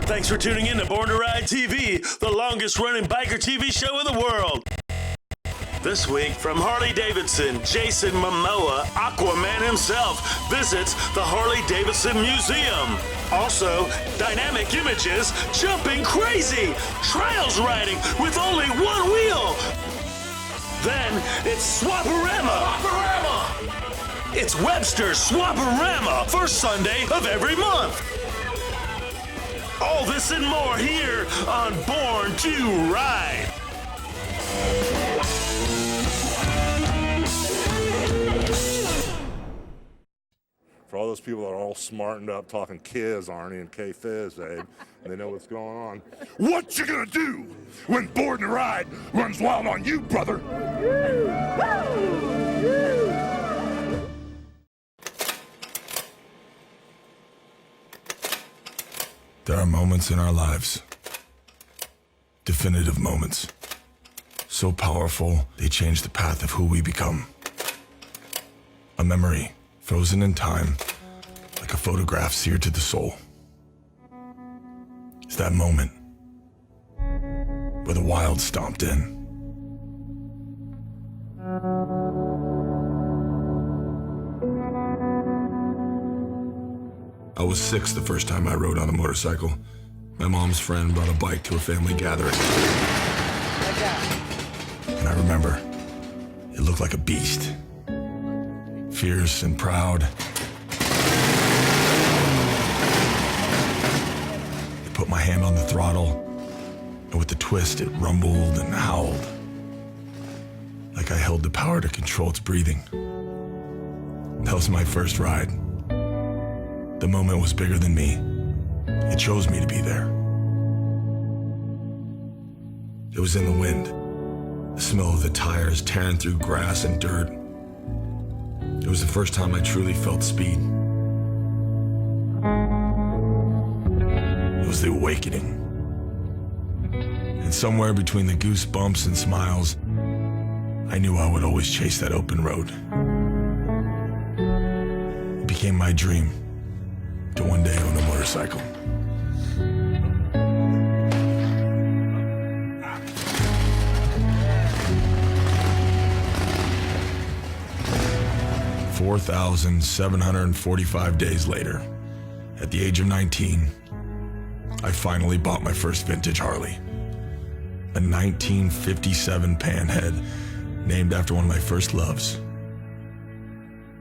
Thanks for tuning in to Born to Ride TV, the longest-running biker TV show in the world. This week, from Harley-Davidson, Jason Mamoa, Aquaman himself, visits the Harley-Davidson Museum. Also, dynamic images, jumping crazy, trials riding with only one wheel. Then, it's Swap-O-Rama. It's Webster's Swap-O-Rama, first Sunday of every month. All this and more here on Born to Ride. For all those people that are all smartened up talking Kiz, Arnie, and K-Fizz, Abe, and they know what's going on. What you gonna do when Born to Ride runs wild on you, brother? There are moments in our lives, definitive moments, so powerful they change the path of who we become. A memory frozen in time, like a photograph seared to the soul. It's that moment where the wild stomped in. I was 6 the first time I rode on a motorcycle. My mom's friend brought a bike to a family gathering. And I remember, it looked like a beast. Fierce and proud. I put my hand on the throttle, and with the twist, it rumbled and howled. Like I held the power to control its breathing. That was my first ride. The moment was bigger than me. It chose me to be there. It was in the wind, the smell of the tires tearing through grass and dirt. It was the first time I truly felt speed. It was the awakening. And somewhere between the goosebumps and smiles, I knew I would always chase that open road. It became my dream to one day own a motorcycle. "4,745 days later, at the age of 19, I finally bought my first vintage Harley. A 1957 Panhead named after one of my first loves,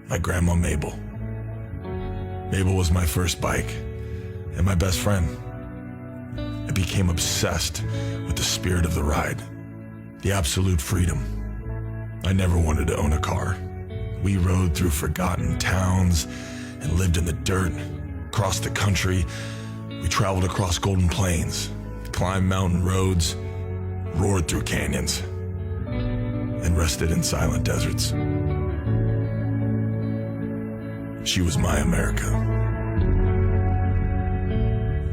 my grandma Mabel. Mabel was my first bike and my best friend. I became obsessed with the spirit of the ride, the absolute freedom. I never wanted to own a car. We rode through forgotten towns and lived in the dirt, crossed the country. We traveled across golden plains, climbed mountain roads, roared through canyons, and rested in silent deserts. She was my America.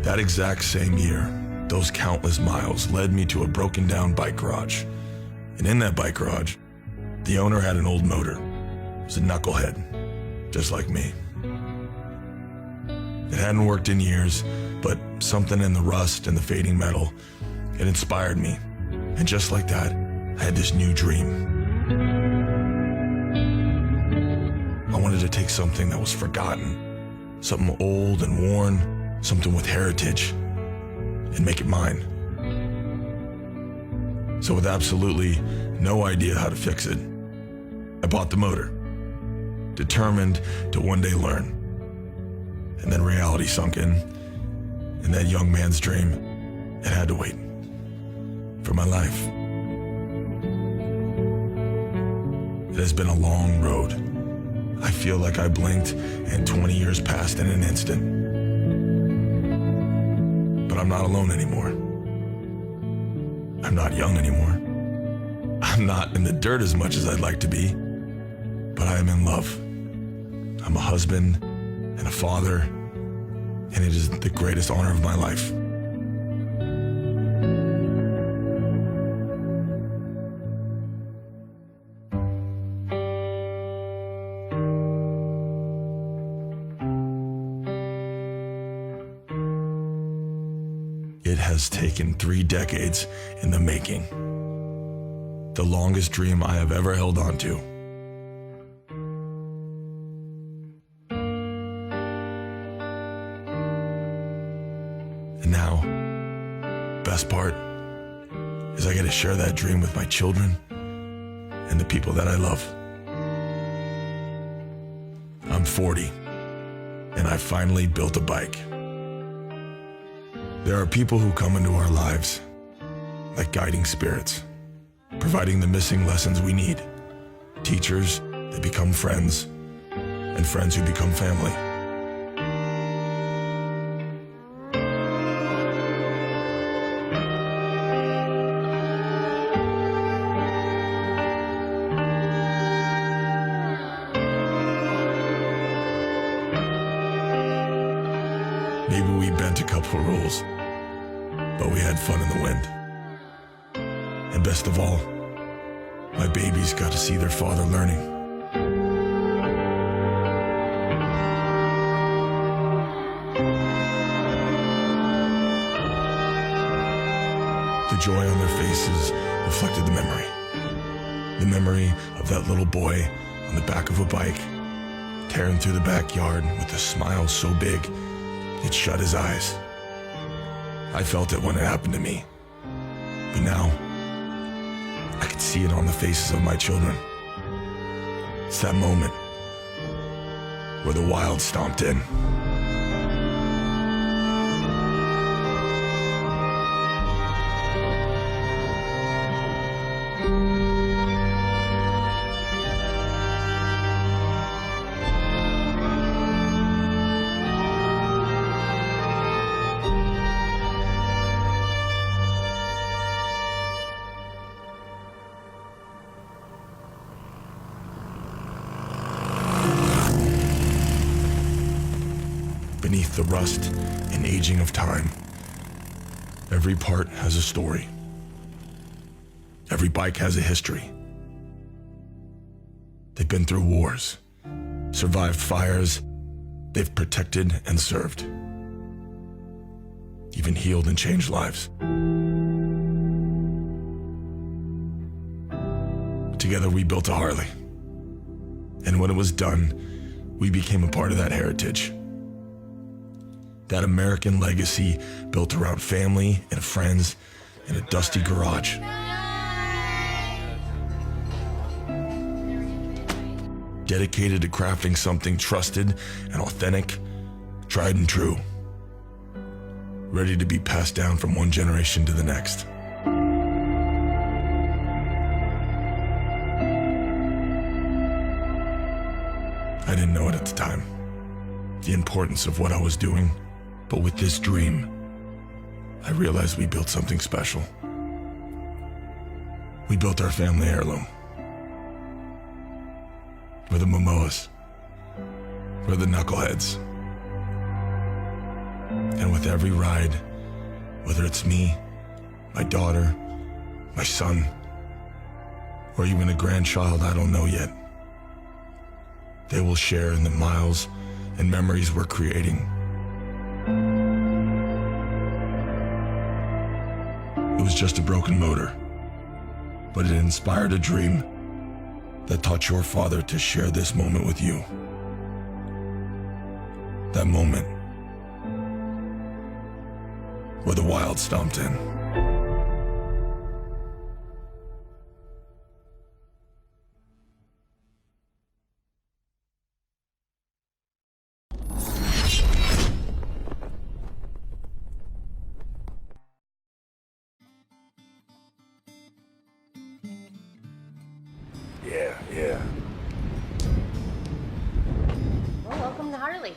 That exact same year, those countless miles led me to a broken down bike garage. And in that bike garage, the owner had an old motor. It was a knucklehead, just like me. It hadn't worked in years, but something in the rust and the fading metal, it inspired me. And just like that, I had this new dream. I wanted to take something that was forgotten, something old and worn, something with heritage, and make it mine. So with absolutely no idea how to fix it, I bought the motor, determined to one day learn. And then reality sunk in, and that young man's dream, it had to wait for my life. It has been a long road. I feel like I blinked and 20 years passed in an instant. But I'm not alone anymore. I'm not young anymore. I'm not in the dirt as much as I'd like to be, but I am in love. I'm a husband and a father, and it is the greatest honor of my life. has taken 3 decades in the making. The longest dream I have ever held on to. And now, best part is I get to share that dream with my children and the people that I love. I'm 40, and I finally built a bike. There are people who come into our lives like guiding spirits, providing the missing lessons we need. Teachers that become friends, and friends who become family. Maybe we bent a couple of rules, but we had fun in the wind. And best of all, my babies got to see their father learning. The joy on their faces reflected the memory. The memory of that little boy on the back of a bike, tearing through the backyard with a smile so big it shut his eyes. I felt it when it happened to me. But now, I could see it on the faces of my children. It's that moment where the Wild stomped in. Beneath the rust and aging of time, every part has a story. Every bike has a history. They've been through wars, survived fires, they've protected and served, even healed and changed lives. Together we built a Harley, and when it was done, we became a part of that heritage. That American legacy built around family and friends in a dusty garage. Dedicated to crafting something trusted and authentic, tried and true. Ready to be passed down from one generation to the next. I didn't know it at the time, the importance of what I was doing. But with this dream, I realized we built something special. We built our family heirloom. We're the Mamoas. We're the knuckleheads. And with every ride, whether it's me, my daughter, my son, or even a grandchild I don't know yet, they will share in the miles and memories we're creating. It was just a broken motor, but it inspired a dream that taught your father to share this moment with you. That moment where the Wild stomped in. Yeah. Well, welcome to Harley.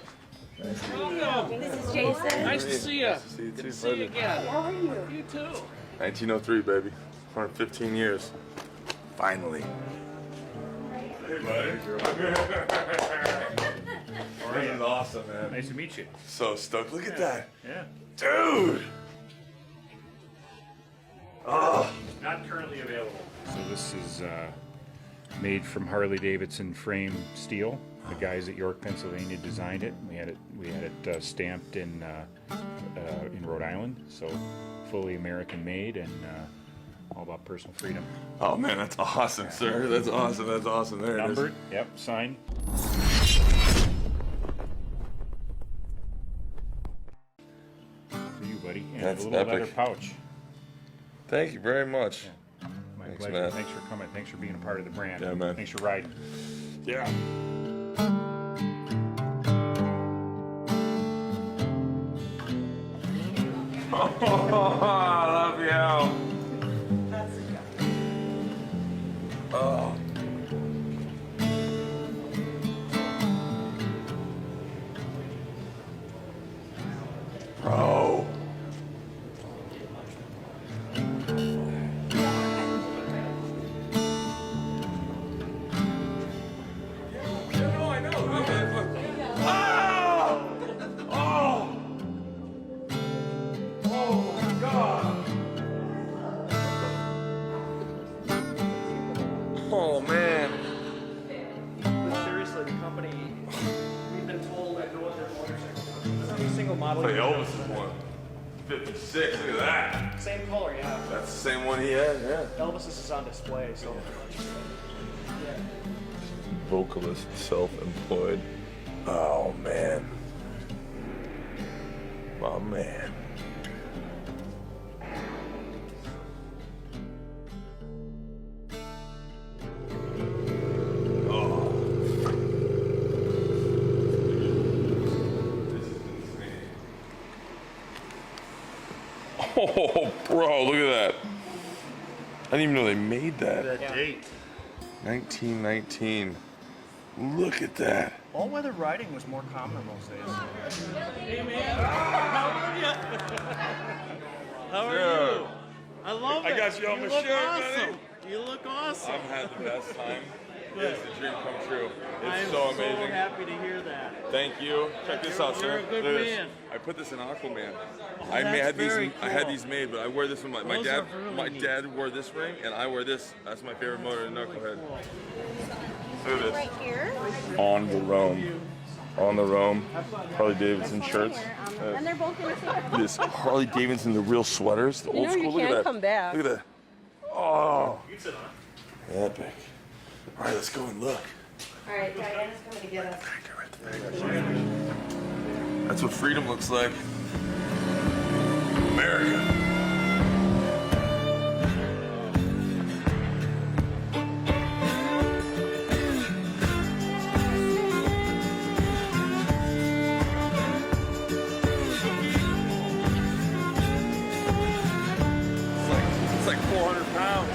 Welcome. This is Jason. Nice to see you. See you Good too, to see you again. How are you? You too. 1903, baby. 115 years. Finally. Hey, buddy. This is awesome, man. Nice to meet you. So stoked. Look at that. Yeah. Dude! Oh. Not currently available. So this is made from Harley-Davidson frame steel. The guys at York, Pennsylvania designed it. We had it stamped in Rhode Island. So fully American made, and all about personal freedom. Oh man, that's awesome, sir. That's awesome. That's awesome. There Numbered, yep, signed. For you, buddy. And That's a little epic. leather pouch. Thank you very much. My Thanks, pleasure. man. Thanks for coming. Thanks for being a part of the brand. Yeah, man. Thanks for riding. Yeah. Oh, I love you. Oh. Bro. I know. Oh my God. Oh man. But seriously, the company, we've been told that no other motorcycle. Every single model. Hey, Elvis is one. 56, look at that. Same color, yeah. That's the same one he had, yeah. Elvis's is on display, so. Vocalist, self-employed. Oh man. My man. Oh. This is insane. Oh, bro, look at that. I didn't even know they made that. That date. 1919. Look at that. All-weather riding was more common in those days. Hey man, how are you? How are you? I love it. I got you on my look shirt, awesome. You look awesome. I've had the best time. It's the dream come true. I am It's so amazing. happy to hear that. Thank you. Check this out, You're sir. a good Look at this. man. I put this in Aquaman. that's had these. very I had cool. these made, but I wear this with my Those dad. are really My neat. dad wore this ring, and I wear this. That's my favorite motor in Knucklehead. Look at this. Right here. On the Rome. On the Rome. Harley-Davidson shirts. And they're both in the same. This Harley-Davidson, the real sweaters, the old know school. you Look at can that. come back. Look at that. Oh. Epic. All right, let's go and look. All right, Diana's coming to get us. That's what freedom looks like. America. It's like 400 pounds.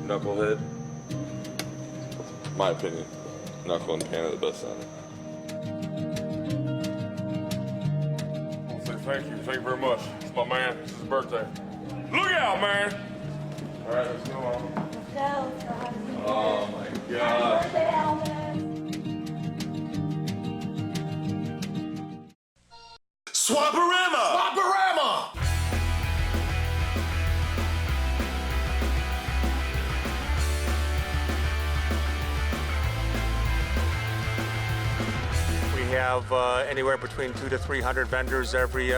Knucklehead. My opinion. Knuckle and Pan are the best on it. I'll say thank you. Thank you very much. It's my man. It's his birthday. Look out, man! Alright, let's go on. Let's go. Oh my god. Birthday, Alvin. Swaporama! Swap-O-Rama! We have anywhere between 200 to 300 vendors every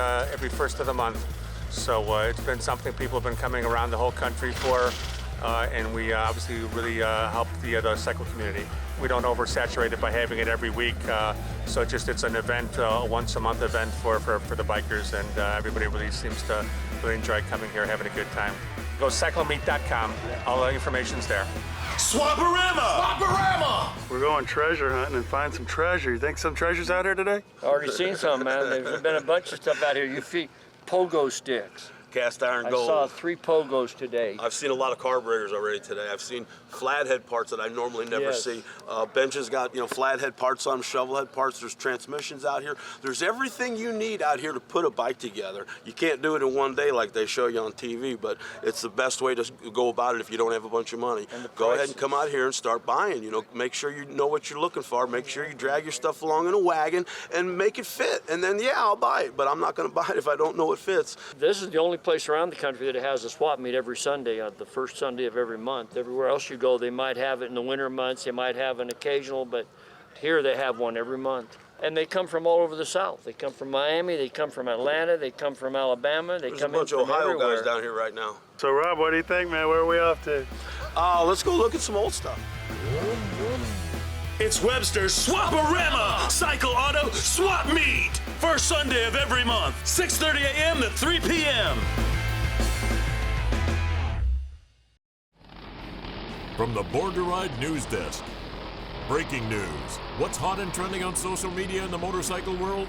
first of the month. So it's been something people have been coming around the whole country for, and we obviously really help the cycle community. We don't oversaturate it by having it every week, so it's an event, a once a month event for the bikers, and everybody really seems to really enjoy coming here, having a good time. Go cyclemeet.com, all the information's there. Swaporama! Swap-O-Rama! We're going treasure hunting and find some treasure. You think some treasure's out here today? Already seen some, man. There's been a bunch of stuff out here. You see pogo sticks. cast iron I gold. saw 3 pogos today. I've seen a lot of carburetors already today. I've seen flathead parts that I normally never Yes. see. Benja's got, flathead parts on them, shovelhead parts. There's transmissions out here. There's everything you need out here to put a bike together. You can't do it in one day like they show you on TV, but it's the best way to go about it if you don't have a bunch of money. Go ahead and come out here and start buying. Make sure you know what you're looking for. Make sure you drag your stuff along in a wagon and make it fit. And then, yeah, I'll buy it, but I'm not going to buy it if I don't know it fits. This is the only place around the country that has a swap meet every Sunday, the first Sunday of every month. Everywhere else you go, they might have it in the winter months. They might have an occasional, but here they have one every month. And they come from all over the South. They come from Miami, they come from Atlanta, they come from Alabama, they There's come a bunch in of from Ohio everywhere. guys down here right now. So Rob, what do you think, man? Where are we off to? Let's go look at some old stuff. It's Webster's Swap-O-Rama Cycle Auto Swap Meet. First Sunday of every month, 6:30 a.m. to 3 p.m. From the Born to Ride News Desk. Breaking news. What's hot and trending on social media in the motorcycle world?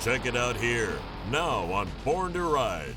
Check it out here, now on Born to Ride.